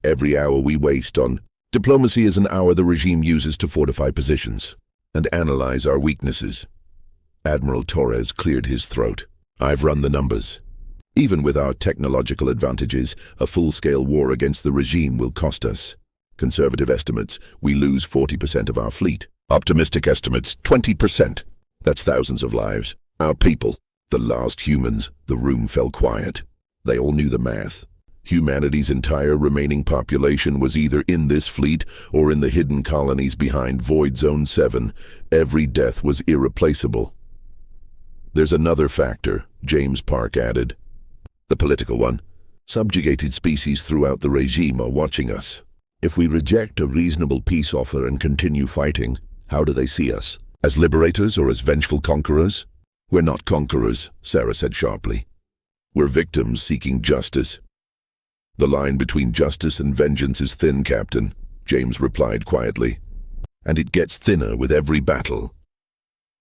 Every hour we waste on diplomacy is an hour the regime uses to fortify positions and analyze our weaknesses. Admiral Torres cleared his throat. I've run the numbers. Even with our technological advantages, a full-scale war against the regime will cost us. Conservative estimates, we lose 40% of our fleet. Optimistic estimates, 20%. That's thousands of lives. Our people, the last humans. The room fell quiet. They all knew the math. Humanity's entire remaining population was either in this fleet or in the hidden colonies behind Void Zone 7. Every death was irreplaceable. There's another factor, James Park added. The political one. Subjugated species throughout the regime are watching us. If we reject a reasonable peace offer and continue fighting, how do they see us? As liberators or as vengeful conquerors? We're not conquerors, Sarah said sharply. We're victims seeking justice. The line between justice and vengeance is thin, Captain, James replied quietly. and it gets thinner with every battle.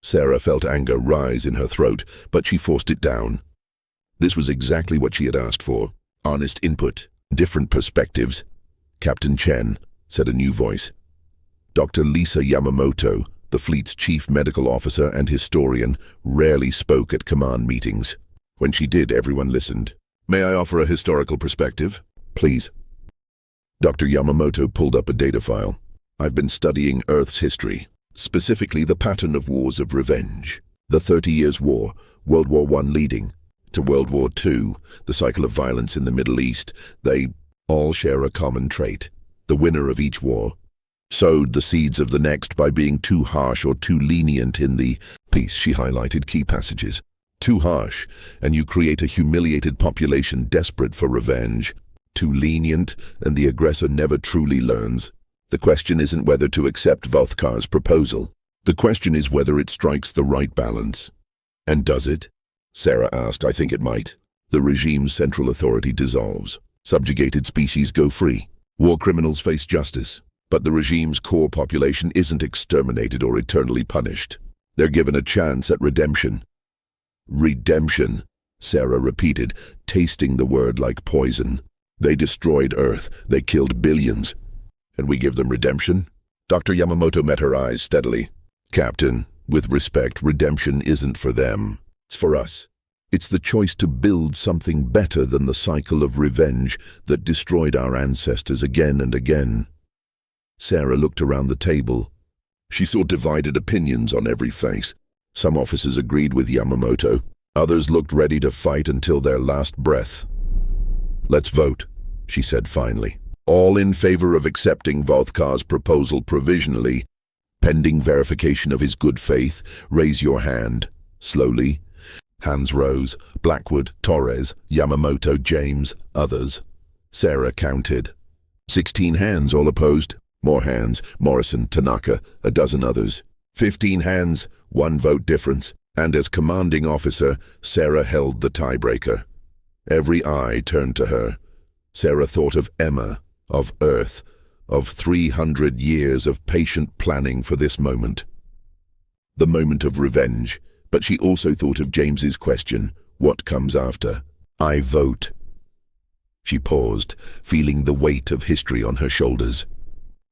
Sarah felt anger rise in her throat, but she forced it down. This was exactly what she had asked for. Honest input, different perspectives. "Captain Chen," said a new voice. Dr. Lisa Yamamoto, the fleet's chief medical officer and historian, rarely spoke at command meetings. When she did, everyone listened. "May I offer a historical perspective?" "Please." Dr. Yamamoto pulled up a data file. "I've been studying Earth's history, specifically the pattern of wars of revenge. The 30 Years' War, World War I leading to World War II, the cycle of violence in the Middle East, they all share a common trait. The winner of each war sowed the seeds of the next by being too harsh or too lenient in the piece." She highlighted key passages. "Too harsh, and you create a humiliated population desperate for revenge. Too lenient, and the aggressor never truly learns. The question isn't whether to accept Vothkar's proposal. The question is whether it strikes the right balance." "And does it?" Sarah asked. "I think it might. The regime's central authority dissolves. Subjugated species go free. War criminals face justice. But the regime's core population isn't exterminated or eternally punished. They're given a chance at redemption." "Redemption," Sarah repeated, tasting the word like poison. "They destroyed Earth. They killed billions. And we give them redemption?" Dr. Yamamoto met her eyes steadily. "Captain, with respect, redemption isn't for them. It's for us. It's the choice to build something better than the cycle of revenge that destroyed our ancestors again and again." Sarah looked around the table. She saw divided opinions on every face. Some officers agreed with Yamamoto. Others looked ready to fight until their last breath. "Let's vote," she said finally. "All in favor of accepting Vothkar's proposal provisionally, pending verification of his good faith, raise your hand." Slowly. Hands rose. Blackwood, Torres, Yamamoto, James, others. Sarah counted. 16 hands, all opposed. More hands. Morrison, Tanaka, a dozen others. 15 hands, 1 vote difference. And as commanding officer, Sarah held the tiebreaker. Every eye turned to her. Sarah thought of Emma, of Earth, of 300 years of patient planning for this moment. The moment of revenge. But she also thought of James's question, what comes after? "I vote." She paused, feeling the weight of history on her shoulders.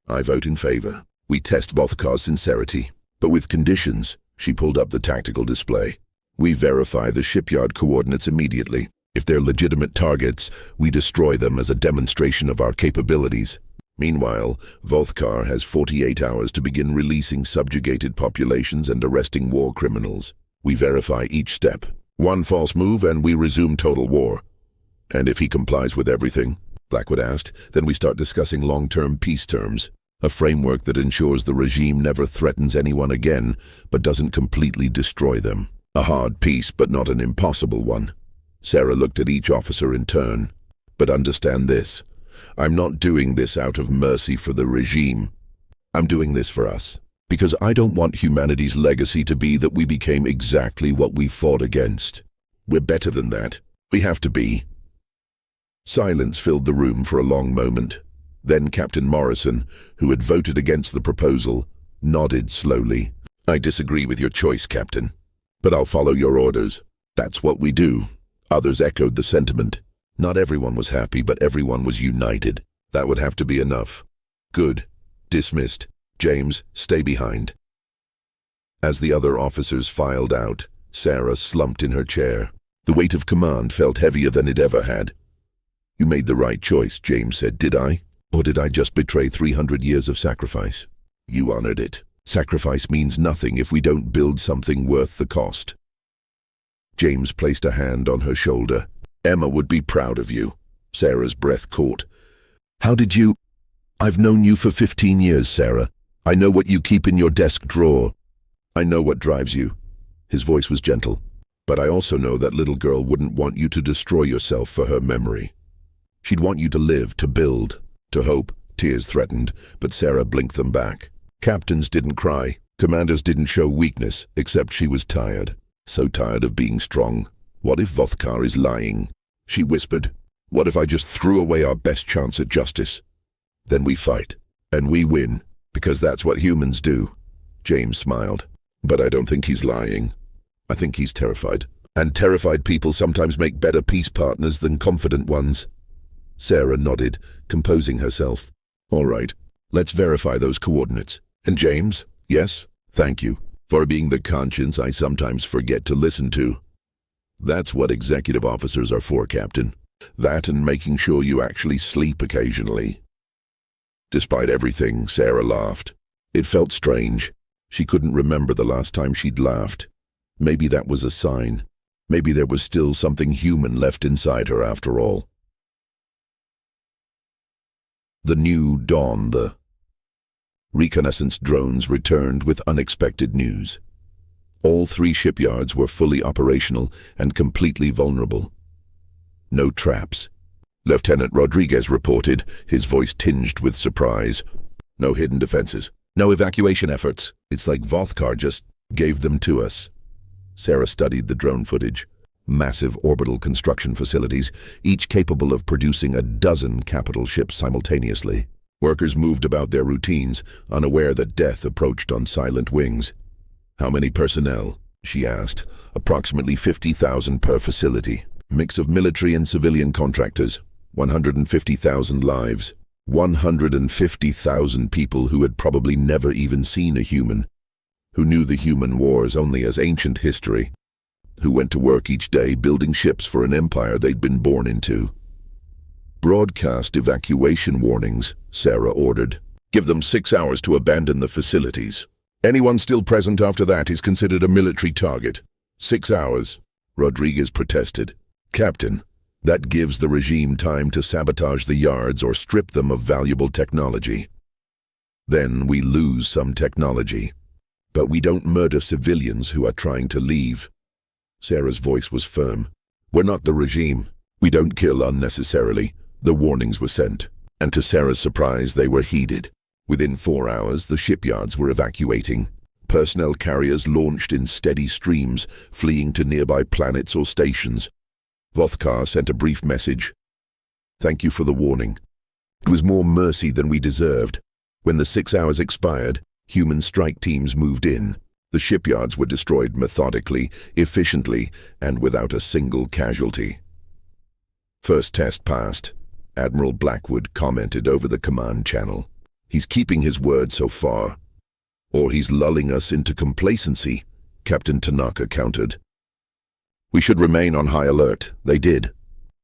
"I vote in favor. We test Vothkar's sincerity, but with conditions." She pulled up the tactical display. "We verify the shipyard coordinates immediately. If they're legitimate targets, we destroy them as a demonstration of our capabilities. Meanwhile, Vothkar has 48 hours to begin releasing subjugated populations and arresting war criminals. We verify each step. One false move and we resume total war." "And if he complies with everything?" Blackwood asked. "Then we start discussing long-term peace terms. A framework that ensures the regime never threatens anyone again, but doesn't completely destroy them. A hard peace, but not an impossible one." Sarah looked at each officer in turn. "But understand this. I'm not doing this out of mercy for the regime. I'm doing this for us. Because I don't want humanity's legacy to be that we became exactly what we fought against. We're better than that. We have to be." Silence filled the room for a long moment. Then Captain Morrison, who had voted against the proposal, nodded slowly. "I disagree with your choice, Captain, but I'll follow your orders. That's what we do." Others echoed the sentiment. Not everyone was happy, but everyone was united. That would have to be enough. "Good. Dismissed. James, stay behind." As the other officers filed out, Sarah slumped in her chair. The weight of command felt heavier than it ever had. "You made the right choice," James said. "Did I? Or did I just betray 300 years of sacrifice?" "You honored it. Sacrifice means nothing if we don't build something worth the cost." James placed a hand on her shoulder. "Emma would be proud of you." Sarah's breath caught. "How did you—" "I've known you for 15 years, Sarah. I know what you keep in your desk drawer. I know what drives you." His voice was gentle. "But I also know that little girl wouldn't want you to destroy yourself for her memory. She'd want you to live, to build, to hope." Tears threatened, but Sarah blinked them back. Captains didn't cry. Commanders didn't show weakness, except she was tired. So tired of being strong. "What if Vothkar is lying?" she whispered. "What if I just threw away our best chance at justice? Then we fight, and we win, Because that's what humans do. James smiled. But I don't think he's lying. I think he's terrified. And terrified people sometimes make better peace partners than confident ones. Sarah nodded, composing herself. All right, let's verify those coordinates. And James, yes, thank you for being the conscience I sometimes forget to listen to. That's what executive officers are for, Captain. That and making sure you actually sleep occasionally. Despite everything, Sarah laughed. It felt strange. She couldn't remember the last time she'd laughed. Maybe that was a sign. Maybe there was still something human left inside her after all. The new dawn, the reconnaissance drones returned with unexpected news. All 3 shipyards were fully operational and completely vulnerable. No traps. Lieutenant Rodriguez reported, his voice tinged with surprise. No hidden defenses. No evacuation efforts. It's like Vothkar just gave them to us. Sarah studied the drone footage. Massive orbital construction facilities, each capable of producing a dozen capital ships simultaneously. Workers moved about their routines, unaware that death approached on silent wings. How many personnel? She asked. Approximately 50,000 per facility. Mix of military and civilian contractors. 150,000 lives. 150,000 people who had probably never even seen a human. Who knew the human wars only as ancient history. Who went to work each day building ships for an empire they'd been born into. Broadcast evacuation warnings, Sarah ordered. Give them 6 hours to abandon the facilities. Anyone still present after that is considered a military target. 6 hours, Rodriguez protested. Captain, that gives the regime time to sabotage the yards or strip them of valuable technology. Then we lose some technology. But we don't murder civilians who are trying to leave. Sarah's voice was firm. We're not the regime. We don't kill unnecessarily. The warnings were sent, and to Sarah's surprise, they were heeded. Within 4 hours, the shipyards were evacuating. Personnel carriers launched in steady streams, fleeing to nearby planets or stations. Vothkar sent a brief message. Thank you for the warning. It was more mercy than we deserved. When the 6 hours expired, human strike teams moved in. The shipyards were destroyed methodically, efficiently, and without a single casualty. First test passed. Admiral Blackwood commented over the command channel. He's keeping his word so far. Or he's lulling us into complacency, Captain Tanaka countered. We should remain on high alert. They did.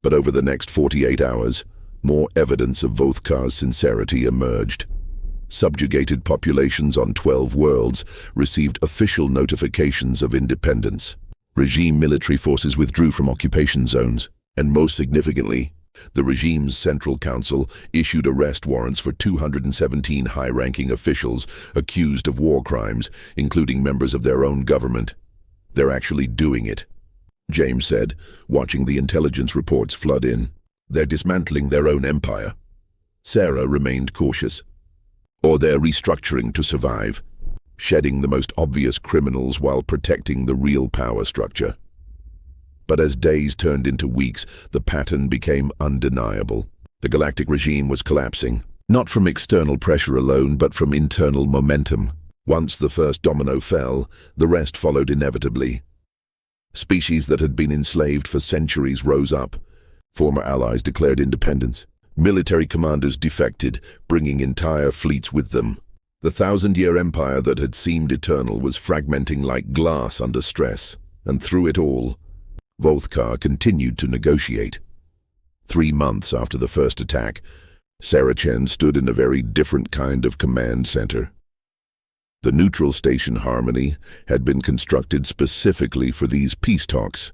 But over the next 48 hours, more evidence of Vothkar's sincerity emerged. Subjugated populations on 12 worlds received official notifications of independence. Regime military forces withdrew from occupation zones, and most significantly, the regime's Central Council issued arrest warrants for 217 high-ranking officials accused of war crimes, including members of their own government. They're actually doing it, James said, watching the intelligence reports flood in. They're dismantling their own empire. Sarah remained cautious. Or they're restructuring to survive, shedding the most obvious criminals while protecting the real power structure. But as days turned into weeks, the pattern became undeniable. The Galactic regime was collapsing, not from external pressure alone, but from internal momentum. Once the first domino fell, the rest followed inevitably. Species that had been enslaved for centuries rose up. Former allies declared independence. Military commanders defected, bringing entire fleets with them. The 1,000-year empire that had seemed eternal was fragmenting like glass under stress, and through it all, Vothkar continued to negotiate. 3 months after the first attack, Sarah Chen stood in a very different kind of command center. The neutral station Harmony had been constructed specifically for these peace talks,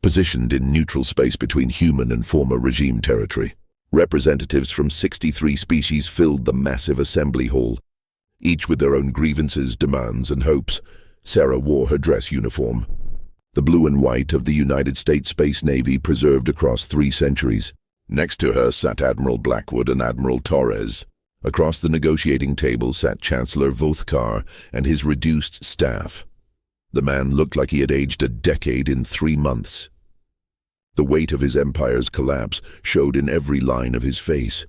positioned in neutral space between human and former regime territory. Representatives from 63 species filled the massive assembly hall, each with their own grievances, demands, and hopes. Sarah wore her dress uniform, the blue and white of the United States Space Navy preserved across 3 centuries. Next to her sat Admiral Blackwood and Admiral Torres. Across the negotiating table sat Chancellor Vothkar and his reduced staff. The man looked like he had aged a decade in 3 months. The weight of his empire's collapse showed in every line of his face.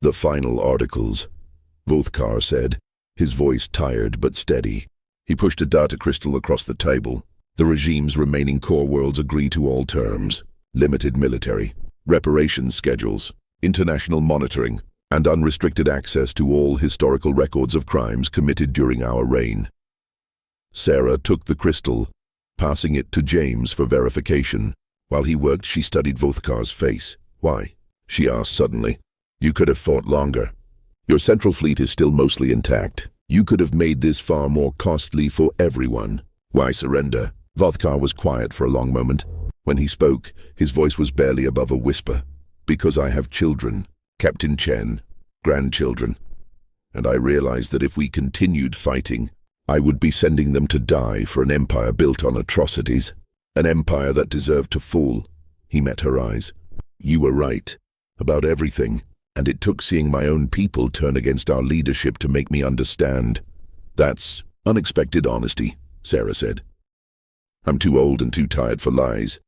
The final articles. Vothkar said, his voice tired but steady. He pushed a data crystal across the table. The regime's remaining core worlds agree to all terms: limited military, reparations schedules, international monitoring, and unrestricted access to all historical records of crimes committed during our reign. Sarah took the crystal, passing it to James for verification. While he worked, she studied Vothkar's face. "Why?" she asked suddenly. "You could have fought longer. Your central fleet is still mostly intact. You could have made this far more costly for everyone. Why surrender?" Vothkar was quiet for a long moment. When he spoke, his voice was barely above a whisper. "Because I have children, Captain Chen, grandchildren. And I realized that if we continued fighting, I would be sending them to die for an empire built on atrocities. An empire that deserved to fall." He met her eyes. "You were right about everything, and it took seeing my own people turn against our leadership to make me understand." "That's unexpected honesty," Sarah said. "I'm too old and too tired for lies."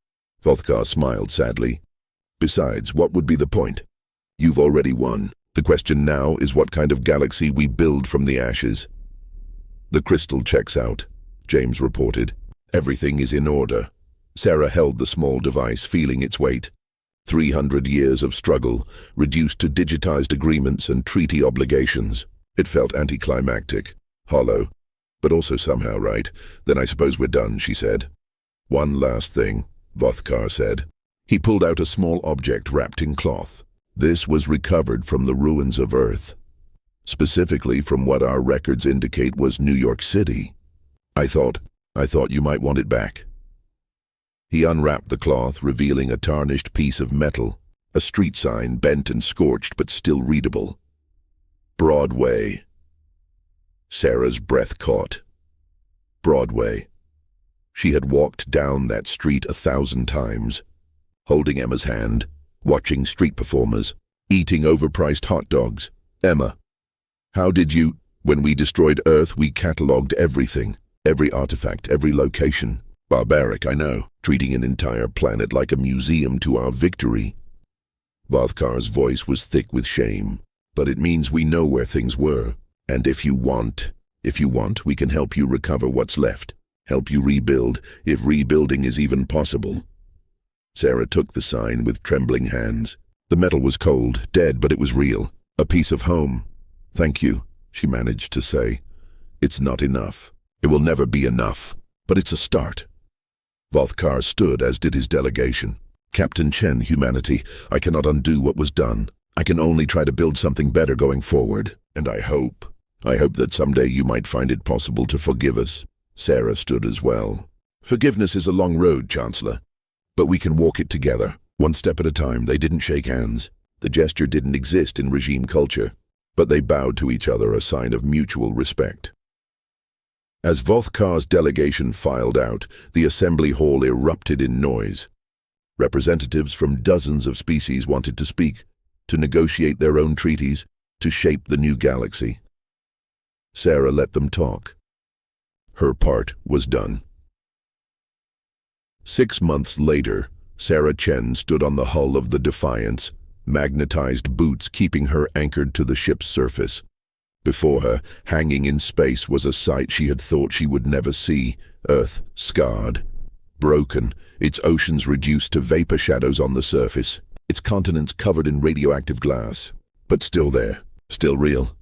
Vothkar smiled sadly. "Besides, what would be the point? You've already won. The question now is what kind of galaxy we build from the ashes." "The crystal checks out," James reported. "Everything is in order." Sarah held the small device, feeling its weight. 300 years of struggle, reduced to digitized agreements and treaty obligations. It felt anticlimactic, hollow, but also somehow right. "Then I suppose we're done," she said. "One last thing," Vothkar said. He pulled out a small object wrapped in cloth. "This was recovered from the ruins of Earth. Specifically from what our records indicate was New York City. I thought you might want it back." He unwrapped the cloth, revealing a tarnished piece of metal, a street sign bent and scorched but still readable. "Broadway." Sarah's breath caught. Broadway. She had walked down that street 1,000 times, holding Emma's hand, watching street performers, eating overpriced hot dogs. "Emma, how did you—" "When we destroyed Earth, we catalogued everything, every artifact, every location. Barbaric, I know, treating an entire planet like a museum to our victory." Vothkar's voice was thick with shame. "But it means we know where things were. And if you want, we can help you recover what's left. Help you rebuild, if rebuilding is even possible." Sarah took the sign with trembling hands. The metal was cold, dead, but it was real. A piece of home. "Thank you," she managed to say. "It's not enough. It will never be enough. But it's a start." Vothkar stood, as did his delegation. "Captain Chen, humanity, I cannot undo what was done. I can only try to build something better going forward. And I hope that someday you might find it possible to forgive us." Sarah stood as well. "Forgiveness is a long road, Chancellor. But we can walk it together, one step at a time." They didn't shake hands. The gesture didn't exist in regime culture. But they bowed to each other, a sign of mutual respect. As Vothkar's delegation filed out, the assembly hall erupted in noise. Representatives from dozens of species wanted to speak, to negotiate their own treaties, to shape the new galaxy. Sarah let them talk. Her part was done. 6 months later, Sarah Chen stood on the hull of the Defiance, magnetized boots keeping her anchored to the ship's surface. Before her, hanging in space, was a sight she had thought she would never see: Earth scarred, broken, its oceans reduced to vapor shadows on the surface, its continents covered in radioactive glass. But still there, still real.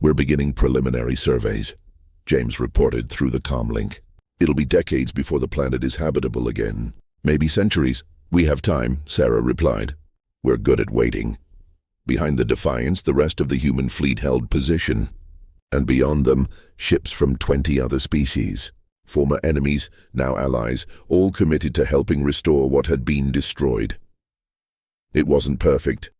"We're beginning preliminary surveys," James reported through the comlink. "It'll be decades before the planet is habitable again. Maybe centuries." "We have time," Sarah replied. "We're good at waiting." Behind the Defiance, the rest of the human fleet held position. And beyond them, ships from 20 other species. Former enemies, now allies, all committed to helping restore what had been destroyed. It wasn't perfect.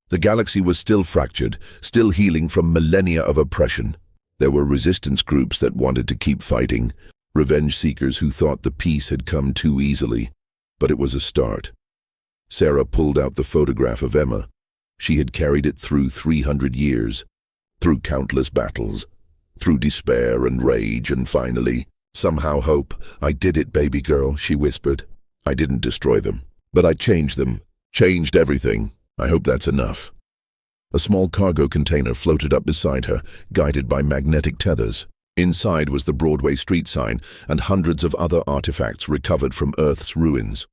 The galaxy was still fractured, still healing from millennia of oppression. There were resistance groups that wanted to keep fighting, revenge seekers who thought the peace had come too easily. But it was a start. Sarah pulled out the photograph of Emma. She had carried it through 300 years, through countless battles, through despair and rage, and finally, somehow hope. "I did it, baby girl," she whispered. "I didn't destroy them, but I changed them, changed everything. I hope that's enough." A small cargo container floated up beside her, guided by magnetic tethers. Inside was the Broadway street sign and hundreds of other artifacts recovered from Earth's ruins.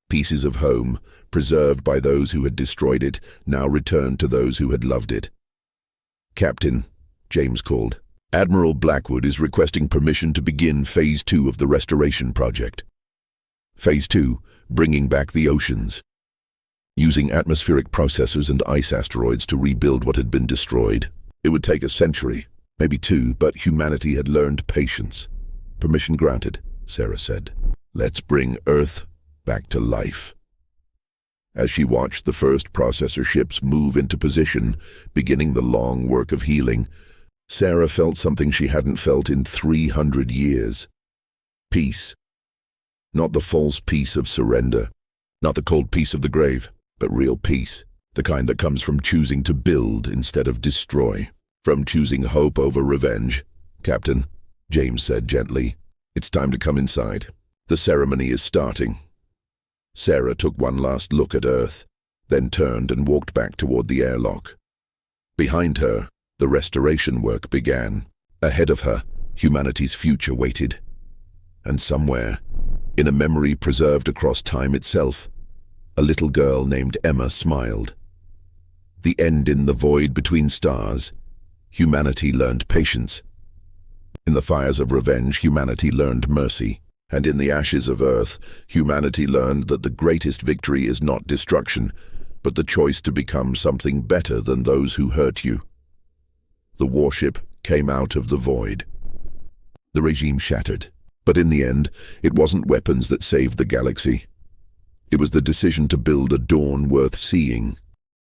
Pieces of home, preserved by those who had destroyed it, now returned to those who had loved it. "Captain," James called, "Admiral Blackwood is requesting permission to begin Phase 2 of the restoration project." Phase 2, bringing back the oceans. Using atmospheric processors and ice asteroids to rebuild what had been destroyed. It would take a century, maybe two, but humanity had learned patience. "Permission granted," Sarah said. "Let's bring Earth back to life." As she watched the first processor ships move into position, beginning the long work of healing, Sarah felt something she hadn't felt in 300 years. Peace. Not the false peace of surrender, not the cold peace of the grave, but real peace, the kind that comes from choosing to build instead of destroy, from choosing hope over revenge. "Captain," James said gently, "it's time to come inside. The ceremony is starting." Sarah took one last look at Earth, then turned and walked back toward the airlock. Behind her, the restoration work began. Ahead of her, humanity's future waited. And somewhere, in a memory preserved across time itself, a little girl named Emma smiled. The end in the void between stars, humanity learned patience. In the fires of revenge, humanity learned mercy. And in the ashes of Earth, humanity learned that the greatest victory is not destruction, but the choice to become something better than those who hurt you. The warship came out of the void. The regime shattered, but in the end, it wasn't weapons that saved the galaxy. It was the decision to build a dawn worth seeing.